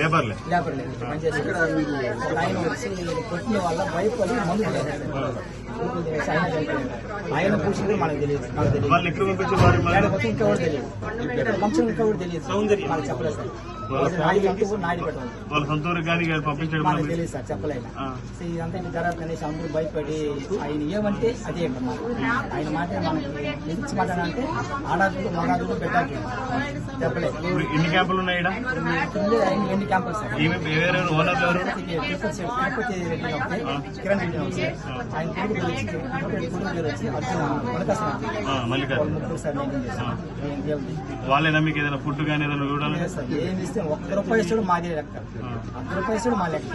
Labour లేదు పనిచేసి ఒక ఆయన వచ్చి కొట్టిన వాళ్ళ వైపు వచ్చి మందు ఆయన కూర్చుంటే మనకు తెలియదు. ఇంకెవరు తెలియదు, ఫంక్షన్ ఇంకెవరు తెలియదు, మనకు చెప్పలేదు సార్. వాళ్ళ సొంత ఊరికి కానీ పంపించడం మనకు తెలియదు సార్, చెప్పలేదు. ఇదంతా ఇంకా జరగదు అనేసి అందరూ భయపడి ఆయన ఏమంటే అదే అన్నమాట. ఆయన మాట మనకి ఎదిరించి మాట్లాడాలంటే ఆడాదులు మగాదులు పెట్టాలి చెప్పలేదు. ఎన్ని క్యాంపులు ఉన్నాయి? ఎన్ని క్యాంపులు సార్? తిరుపతి రెడ్డి ఒకటి, కిరణ్ రెడ్డి ఒకటి, ఆయన కొడుకు వచ్చి అర్జున ముగ్గురు సార్ మెయింటైన్ చేస్తాం. వాళ్ళేనా మీకు ఏదైనా ఫుడ్ కానీ ఏదైనా చూడాలి సార్? ఏమి ఇస్తే ₹1 ఇస్తాడు మాదే లెక్క, ₹1 ఇస్తాడు మా లెక్క.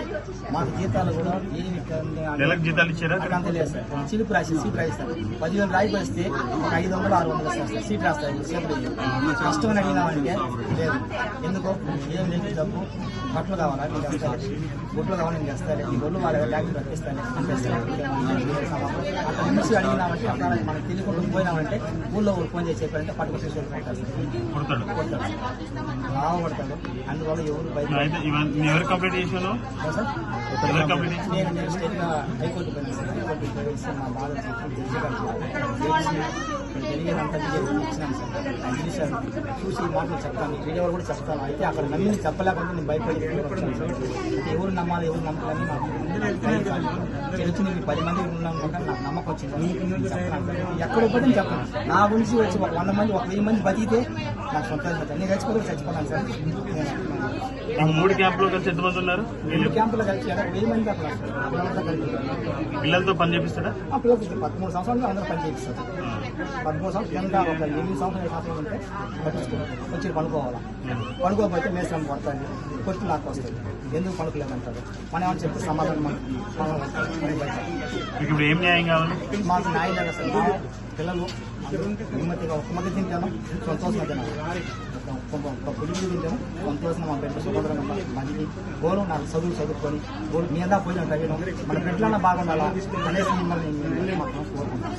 మాకు జీతాలు కూడా ఏమి నెలకు జీతాలు ఇచ్చారా? అంత లేదు సార్. చిలుపు రాసి సీట్ రాయిస్తారు. 10,000 రాయి వస్తే ఒక 500-600 సార్ సీట్ రాస్తారు. సేపు కష్టమని అడిగినామంటే లేదు. ఎందుకో ఏం లేదు, డబ్బు బట్టలు కావాలా నేను చేస్తాను, గుడ్లు కావాలి నేను చేస్తాను, ఈ గుడ్లు వాళ్ళ ట్యాక్సీ రప్పిస్తాను అక్కడ నుంచి అడిగినామంటే అక్కడ మనకు తెలియకుండా పోయినామంటే ఊళ్ళో ఫోన్ చేసి చెప్పారంటే పట్టుకు తీసుకెళ్ళిపోతారు, రావబడతాడు. అందువల్ల ఎవరు బయట నేను స్టేట్గా హైకోర్టు పోయినా సార్. హైకోర్టు పోయి మా బాధ జరిగేదంతా ఇచ్చినాను సార్. చూశాను, చూసి ఈ మాటలు చెప్తాను, వీడియో కూడా చెప్తాను. అయితే అక్కడ నమ్మి చెప్పలేకుండా నేను భయపడి వచ్చాను సార్. ఎవరు నమ్మాలి ఎవరు నమ్మాలని నాకు తెలిసి 10 మంది ఉన్నాను కనుక నాకు నమ్మకం వచ్చింది. చెప్తాను ఎక్కడ పోతే చెప్పాను. నా గురించి వచ్చి 100 మంది 1000 మంది బతికితే నాకు సొంతంగా అన్ని చచ్చిపోతే చచ్చిపోతాను సార్. 3 క్యాంపులో కలిసి ఎంతమంది ఉన్నారు? 2 క్యాంపులో కలిసి 1000 మంది అక్కడ పిల్లలతో పని చేపిస్తారా? పిల్లలకి 13 సంవత్సరాలు అందరూ పని చేపిస్తారు. 13 సంవత్సరాలు కింద ఒక 8 సంవత్సరాలు ఉంటే పట్టించుకోవాలి. వచ్చి పనుకోవాలా, పనుకోకపోతే మేస్త్రం పడుతుంది, కొట్టు నాకు వస్తుంది. ఎందుకు పనుకోలేదంటారు. మనం ఏమని చెప్తే సమాధానం ఇప్పుడు ఏం న్యాయం కావాలి? మాకు న్యాయం లేదు సార్. మా పిల్లలు నెమ్మదిగా ఒక్క మధ్య తింటాను, సంతోషంగా తినాలి. ఒక పులికి తింటాను, సంతోషంగా మా బిడ్డ సుభద్రంగా మంచి గోలు నాకు చదువుకొని గోలు మీద పోయిన తగ్గడం మన బిడ్డలన్నా బాగుండాలా అనేసి మిమ్మల్ని మాత్రం కోరుకుంటాను.